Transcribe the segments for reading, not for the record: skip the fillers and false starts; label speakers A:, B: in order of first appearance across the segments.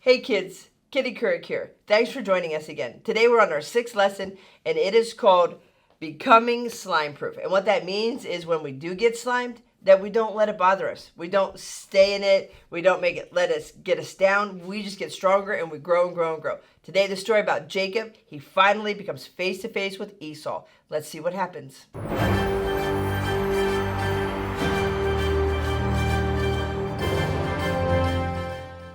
A: Hey kids, Kitty Couric here. Thanks for joining us again. Today we're on our 6th lesson and it is called Becoming Slime Proof. And what that means is when we do get slimed, that we don't let it bother us. We don't stay in it. We don't make it let us get us down. We just get stronger and we grow and grow and grow. Today the story about Jacob. He finally becomes face to face with Esau. Let's see what happens.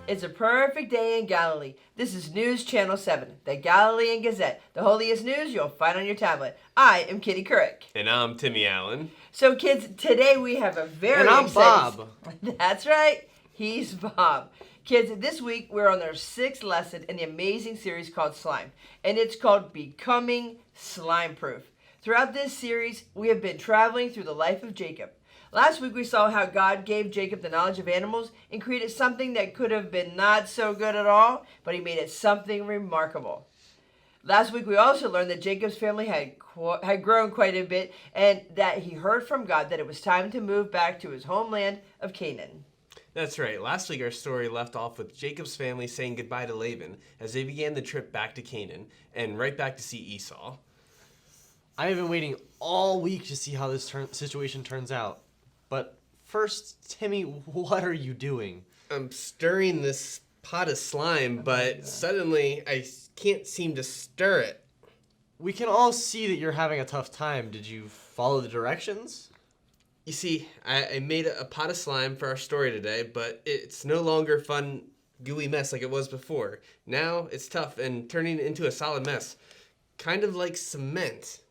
A: It's a perfect day in Galilee. This is News Channel 7, the Galilean Gazette, the holiest news you'll find on your tablet. I am Kitty Couric.
B: And I'm Timmy Allen.
A: So kids, today we have a very
C: And I'm
A: exciting...
C: Bob.
A: That's right, he's Bob. Kids, this week we're on our 6th lesson in the amazing series called Slime. And it's called Becoming Slime Proof. Throughout this series, we have been traveling through the life of Jacob. Last week we saw how God gave Jacob the knowledge of animals and created something that could have been not so good at all, but he made it something remarkable. Last week we also learned that Jacob's family had grown quite a bit and that he heard from God that it was time to move back to his homeland of Canaan.
B: That's right. Last week our story left off with Jacob's family saying goodbye to Laban as they began the trip back to Canaan and right back to see Esau.
C: I have been waiting all week to see how this situation turns out. But first, Timmy, what are you doing?
B: I'm stirring this pot of slime, but suddenly I can't seem to stir it.
C: We can all see that you're having a tough time. Did you follow the directions?
B: You see, I made a pot of slime for our story today, but it's no longer fun, gooey mess like it was before. Now it's tough and turning into a solid mess, kind of like cement.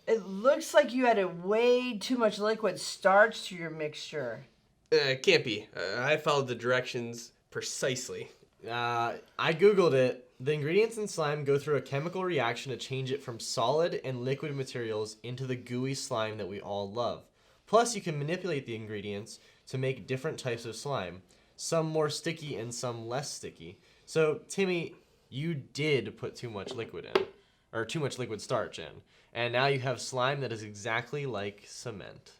A: It looks like you added way too much liquid starch to your mixture.
B: Can't be. I followed the directions precisely.
C: I Googled it. The ingredients in slime go through a chemical reaction to change it from solid and liquid materials into the gooey slime that we all love. Plus, you can manipulate the ingredients to make different types of slime, some more sticky and some less sticky. So, Timmy, you did put too much liquid in, or too much liquid starch in. And now you have slime that is exactly like cement.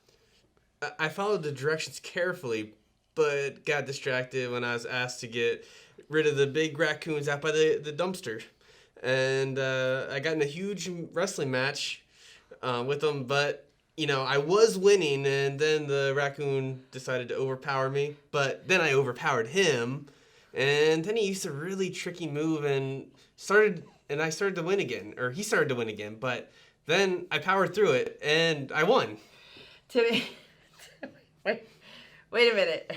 B: I followed the directions carefully, but got distracted when I was asked to get rid of the big raccoons out by the dumpster. And I got in a huge wrestling match with them, but, you know, I was winning, and then the raccoon decided to overpower me. But then I overpowered him, and then he used a really tricky move and I started to win again, or he started to win again, but... Then I powered through it, and I won.
A: Timmy, wait a minute.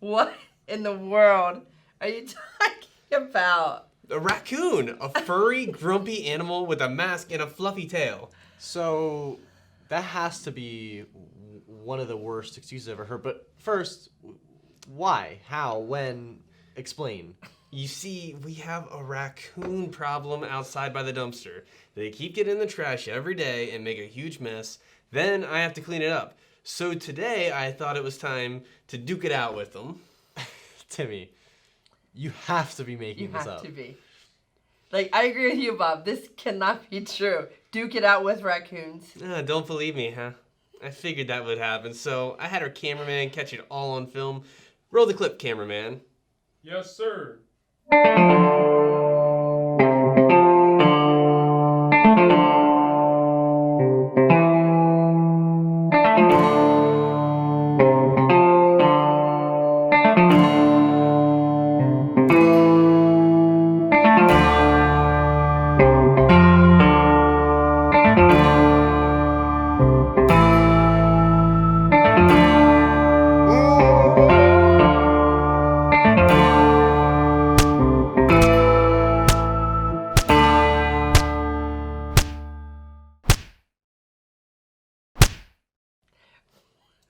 A: What in the world are you talking about?
B: A raccoon, a furry, grumpy animal with a mask and a fluffy tail.
C: So that has to be one of the worst excuses I've ever heard. But first, why? How? When? Explain.
B: You see, we have a raccoon problem outside by the dumpster. They keep getting in the trash every day and make a huge mess. Then I have to clean it up. So today I thought it was time to duke it out with them.
C: Timmy, you have to be making this up.
A: You have to be. Like, I agree with you, Bob. This cannot be true. Duke it out with raccoons.
B: Don't believe me, huh? I figured that would happen, so I had our cameraman catch it all on film. Roll the clip, cameraman.
D: Yes, sir.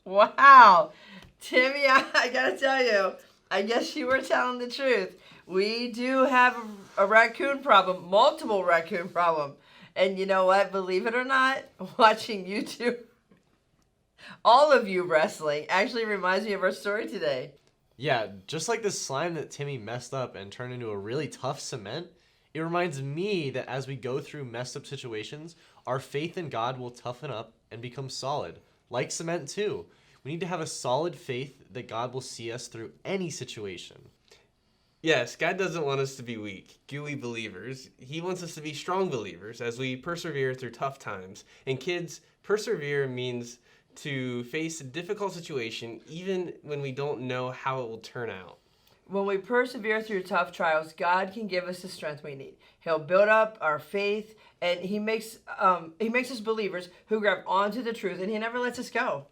A: Wow. Timmy, I gotta tell you, I guess you were telling the truth. We do have a raccoon problem, multiple raccoon problem. And you know what? Believe it or not, watching YouTube, all of you wrestling, actually reminds me of our story today.
C: Yeah, just like the slime that Timmy messed up and turned into a really tough cement, it reminds me that as we go through messed up situations, our faith in God will toughen up and become solid, like cement too. We need to have a solid faith that God will see us through any situation.
B: Yes, God doesn't want us to be weak, gooey believers. He wants us to be strong believers as we persevere through tough times. And kids, persevere means to face a difficult situation even when we don't know how it will turn out.
A: When we persevere through tough trials, God can give us the strength we need. He'll build up our faith, and He makes us believers who grab onto the truth, and He never lets us go.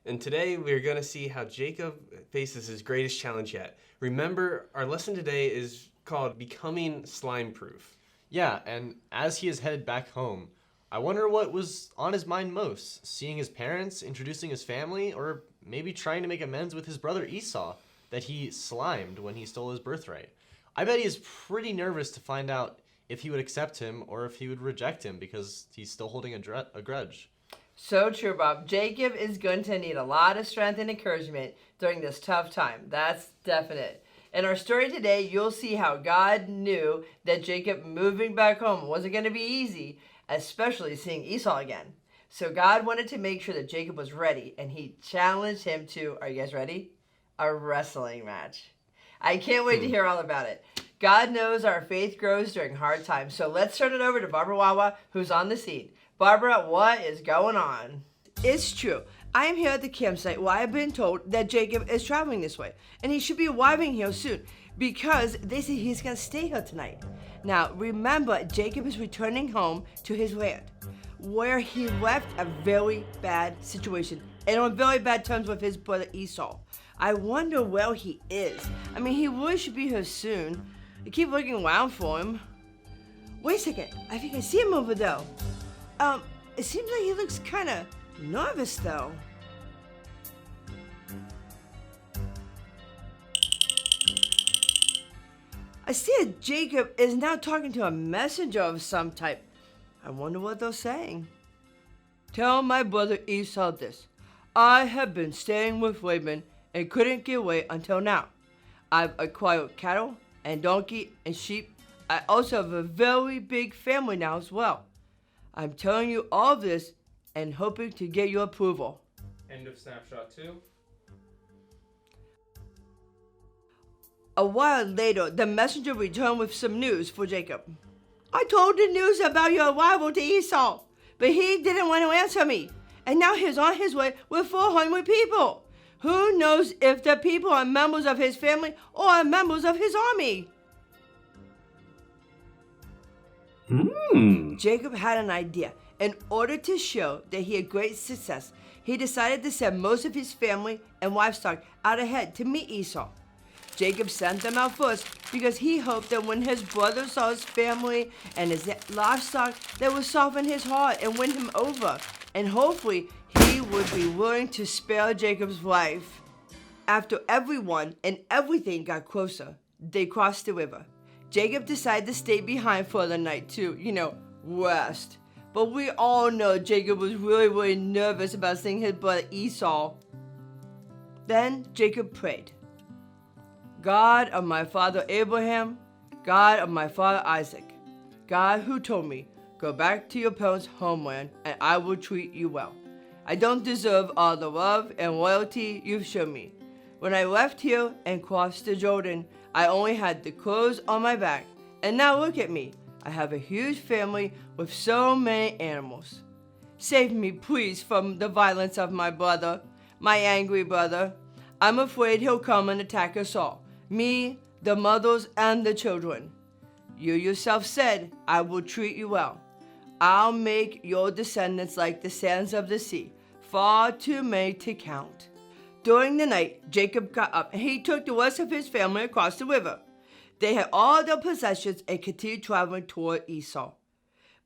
B: And today we're going to see how Jacob faces his greatest challenge yet. Remember, our lesson today is called Becoming Slime Proof.
C: Yeah, and as he is headed back home, I wonder what was on his mind most, seeing his parents, introducing his family, or maybe trying to make amends with his brother Esau that he slimed when he stole his birthright. I bet he is pretty nervous to find out if he would accept him or if he would reject him because he's still holding a grudge.
A: So true, Bob. Jacob is going to need a lot of strength and encouragement during this tough time. That's definite. In our story today, you'll see how God knew that Jacob moving back home wasn't going to be easy, especially seeing Esau again. So God wanted to make sure that Jacob was ready, and He challenged him to, are you guys ready? A wrestling match. I can't wait to hear all about it. God knows our faith grows during hard times, so let's turn it over to Barbara Wawa, who's on the scene. Barbara, what is going on? It's true. I am here at the campsite where I've been told that Jacob is traveling this way, and he should be arriving here soon because they say he's going to stay here tonight. Now, remember, Jacob is returning home to his land where he left a very bad situation and on very bad terms with his brother Esau. I wonder where he is. I mean, he really should be here soon. I keep looking around for him. Wait a second. I think I see him over there. It seems like he looks kind of nervous, though. I see that Jacob is now talking to a messenger of some type. I wonder what they're saying. Tell my brother Esau this. I have been staying with Laban and couldn't get away until now. I've acquired cattle and donkey and sheep. I also have a very big family now as well. I'm telling you all this and hoping to get your approval.
D: End of snapshot 2.
A: A while later, the messenger returned with some news for Jacob. I told the news about your arrival to Esau, but he didn't want to answer me. And now he's on his way with 400 people. Who knows if the people are members of his family or are members of his army? Jacob had an idea. In order to show that he had great success, he decided to send most of his family and livestock out ahead to meet Esau. Jacob sent them out first because he hoped that when his brother saw his family and his livestock, that would soften his heart and win him over. And hopefully, he would be willing to spare Jacob's life. After everyone and everything got closer, they crossed the river. Jacob decided to stay behind for the night to, rest. But we all know Jacob was really nervous about seeing his brother Esau. Then Jacob prayed. God of my father Abraham, God of my father Isaac, God who told me, go back to your parents' homeland and I will treat you well. I don't deserve all the love and loyalty you've shown me. When I left here and crossed the Jordan, I only had the clothes on my back. And now look at me. I have a huge family with so many animals. Save me, please, from the violence of my brother, my angry brother. I'm afraid he'll come and attack us all, me, the mothers, and the children. You yourself said, I will treat you well. I'll make your descendants like the sands of the sea, far too many to count. During the night, Jacob got up and he took the rest of his family across the river. They had all their possessions and continued traveling toward Esau.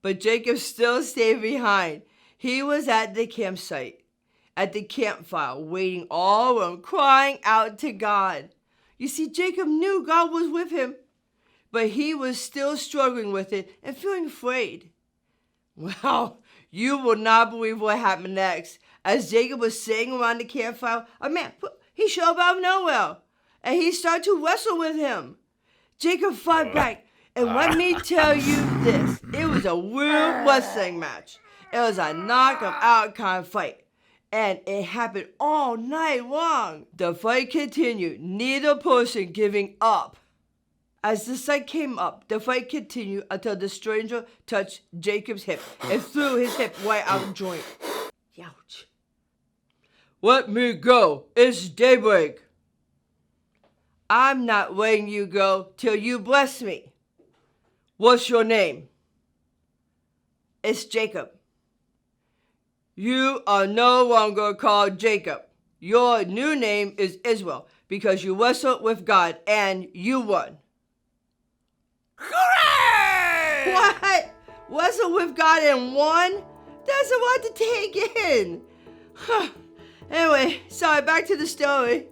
A: But Jacob still stayed behind. He was at the campsite, at the campfire, waiting all alone, crying out to God. You see, Jacob knew God was with him, but he was still struggling with it and feeling afraid. Well, you will not believe what happened next. As Jacob was sitting around the campfire, a man, he showed up out of nowhere, and he started to wrestle with him. Jacob fought back, and let me tell you this, it was a real wrestling match. It was a knock-em-out kind of fight. and it happened all night long. The fight continued, neither person giving up. As the sun came up, the fight continued until the stranger touched Jacob's hip and threw his hip right out of joint. Ouch. Let me go. It's daybreak. I'm not letting you go till you bless me. What's your name? It's Jacob. You are no longer called Jacob. Your new name is Israel because you wrestled with God and you won. Hooray! What? Wrestled with God and won? That's a lot to take in. Anyway, sorry, back to the story.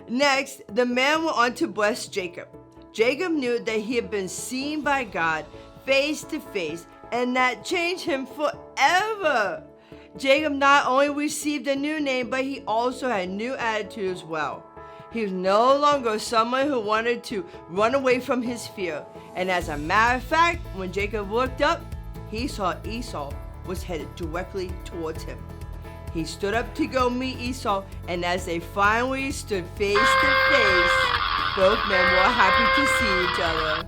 A: Next, the man went on to bless Jacob. Jacob knew that he had been seen by God face to face, and that changed him forever. Jacob not only received a new name, but he also had a new attitude as well. He was no longer someone who wanted to run away from his fear. And as a matter of fact, when Jacob looked up, he saw Esau was headed directly towards him. He stood up to go meet Esau, and as they finally stood face to face, both men were happy to see each other.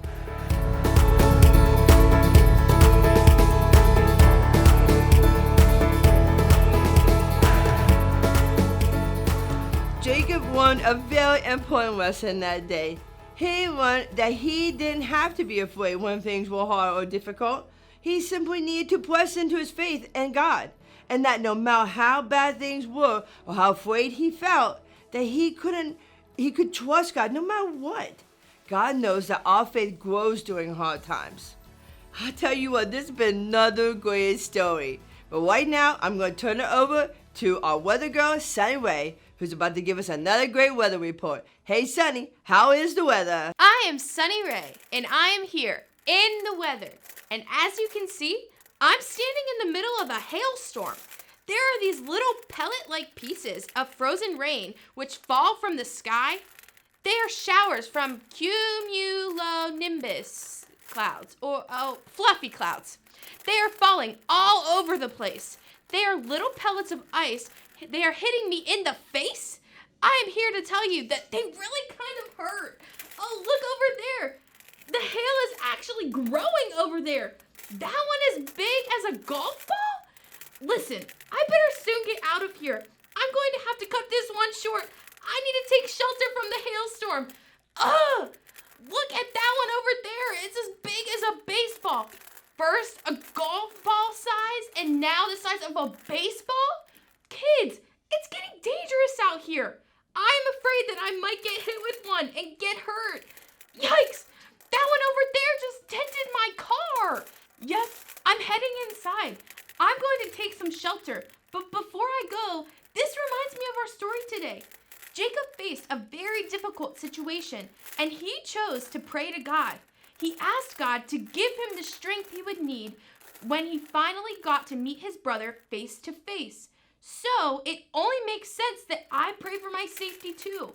A: Jacob learned a very important lesson that day. He learned that he didn't have to be afraid when things were hard or difficult. He simply needed to press into his faith in God, and that no matter how bad things were or how afraid he felt, that he could trust God no matter what. God knows that our faith grows during hard times. I'll tell you what, this has been another great story. But right now, I'm going to turn it over to our weather girl, Sunny Ray, who's about to give us another great weather report. Hey, Sunny, how is the weather?
E: I am Sunny Ray, and I am here in the weather. And as you can see, I'm standing in the middle of a hailstorm. There are these little pellet-like pieces of frozen rain which fall from the sky. They are showers from cumulonimbus clouds, or fluffy clouds. They are falling all over the place. They are little pellets of ice. They are hitting me in the face. I am here to tell you that they really kind of hurt. Oh, look over there. The hail is actually growing over there. That one is big as a golf ball? Listen, I better soon get out of here. I'm going to have to cut this one short. I need to take shelter from the hailstorm. Ugh! Look at that one over there. It's as big as a baseball. First a golf ball size, and now the size of a baseball? Kids, it's getting dangerous out here. I'm afraid that I might get hit with one and get hurt. Yikes! That one over there just dented my car. Yes, I'm heading inside. I'm going to take some shelter, but before I go, this reminds me of our story today. Jacob faced a very difficult situation, and he chose to pray to God. He asked God to give him the strength he would need when he finally got to meet his brother face to face. So it only makes sense that I pray for my safety too.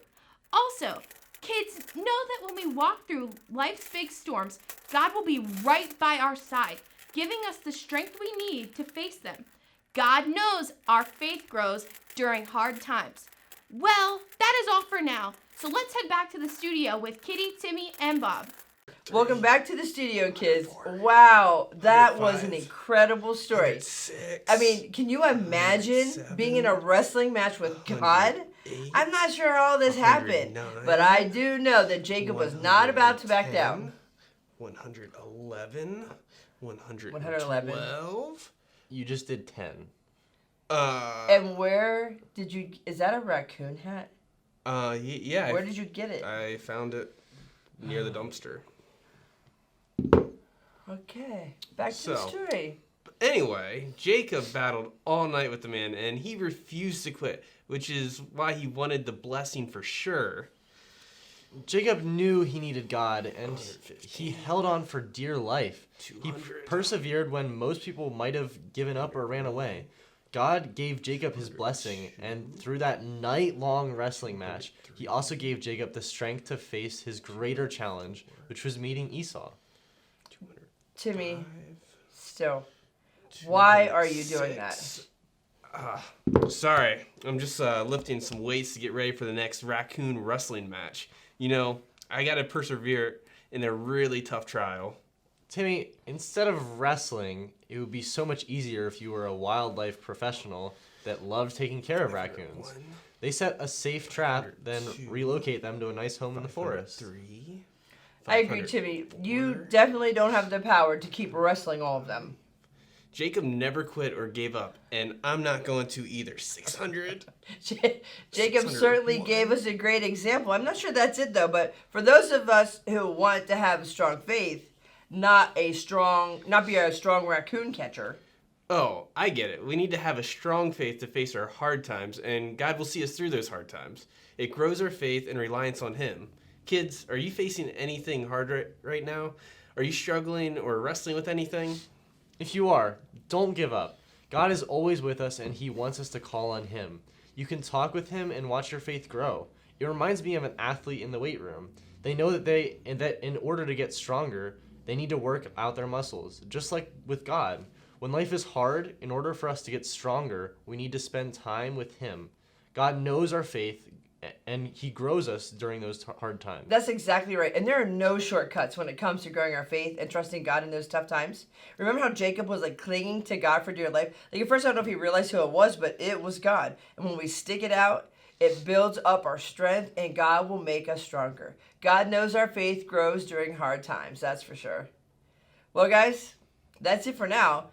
E: Also, kids, know that when we walk through life's big storms, God will be right by our side, giving us the strength we need to face them. God knows our faith grows during hard times. Well, that is all for now. So let's head back to the studio with Kitty, Timmy, and Bob.
A: Welcome back to the studio, kids. Wow, that was an incredible story. I mean, can you imagine being in a wrestling match with God? I'm not sure how all this happened, but I do know that Jacob was not about to back down.
B: 111, 112.
C: You just did 10.
A: And where did you, is that a raccoon hat?
B: Yeah.
A: Where did you get it?
B: I found it near the dumpster.
A: Okay, back to the story.
B: Anyway, Jacob battled all night with the man, and he refused to quit, which is why he wanted the blessing for sure.
C: Jacob knew he needed God, and he held on for dear life. He persevered when most people might have given up or ran away. God gave Jacob his blessing, and through that night-long wrestling match, he also gave Jacob the strength to face his greater challenge, which was meeting Esau.
A: Timmy, still, why are you doing that?
B: Sorry, I'm just lifting some weights to get ready for the next raccoon wrestling match. You know, I gotta persevere in a really tough trial.
C: Timmy, instead of wrestling, it would be so much easier if you were a wildlife professional that loved taking care of raccoons. They set a safe trap, then relocate them to a nice home in the forest.
B: 3.
A: I agree, Timmy. You definitely don't have the power to keep wrestling all of them.
B: Jacob never quit or gave up, and I'm not going to either. 600.
A: Jacob certainly gave us a great example. I'm not sure that's it, though, but for those of us who want to have a strong faith, not be a strong raccoon catcher.
B: Oh, I get it. We need to have a strong faith to face our hard times, and God will see us through those hard times. It grows our faith and reliance on Him. Kids, are you facing anything hard right now? Are you struggling or wrestling with anything?
C: If you are, don't give up. God is always with us, and He wants us to call on Him. You can talk with Him and watch your faith grow. It reminds me of an athlete in the weight room. They know that in order to get stronger, they need to work out their muscles, just like with God. When life is hard, in order for us to get stronger, we need to spend time with Him. God knows our faith, and He grows us during those hard times.
A: That's exactly right. And there are no shortcuts when it comes to growing our faith and trusting God in those tough times. Remember how Jacob was like clinging to God for dear life? Like at first I don't know if he realized who it was, but it was God. And when we stick it out, it builds up our strength and God will make us stronger. God knows our faith grows during hard times, that's for sure. Well, guys, that's it for now.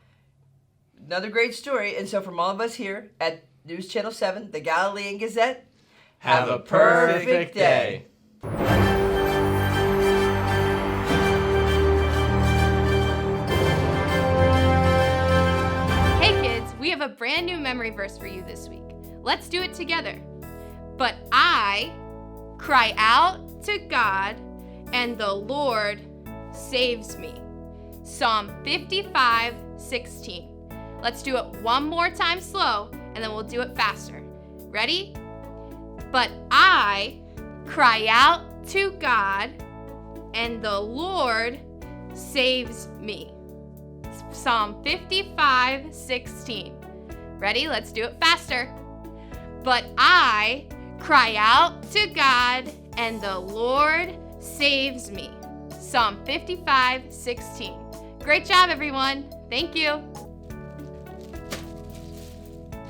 A: Another great story. And so from all of us here at News Channel 7, the Galilean Gazette, have a perfect day.
E: Hey kids, we have a brand new memory verse for you this week. Let's do it together. But I cry out to God, and the Lord saves me. Psalm 55:16. Let's do it one more time slow, and then we'll do it faster. Ready? But I cry out to God, and the Lord saves me. Psalm 55:16. Ready? Let's do it faster. But I cry out to God, and the Lord saves me. Psalm 55:16. Great job, everyone. Thank you.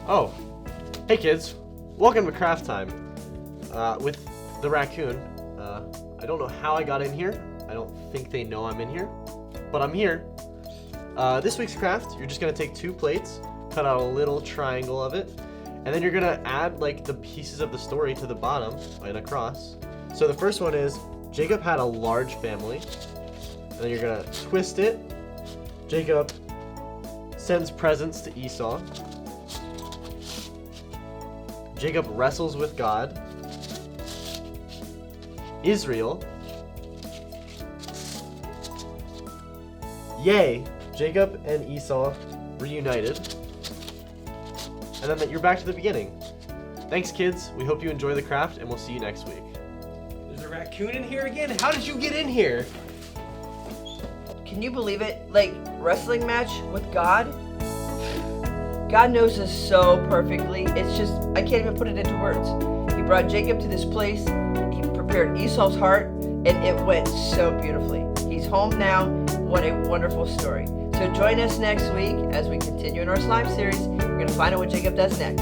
C: Oh, hey kids, welcome to Craft Time with the raccoon. I don't know how I got in here. I don't think they know I'm in here, but I'm here. This week's craft, you're just gonna take 2 plates, cut out a little triangle of it, and then you're gonna add like the pieces of the story to the bottom and across. So the first one is Jacob had a large family, and then you're gonna twist it. Jacob sends presents to Esau. Jacob wrestles with God. Israel. Yay! Jacob and Esau reunited. And then you're back to the beginning. Thanks, kids. We hope you enjoy the craft, and we'll see you next week.
B: There's a raccoon in here again? How did you get in here?
A: Can you believe it? Like, wrestling match with God? God knows us so perfectly. It's just, I can't even put it into words. He brought Jacob to this place. He prepared Esau's heart, and it went so beautifully. He's home now. What a wonderful story. So join us next week as we continue in our slime series. We're going to find out what Jacob does next.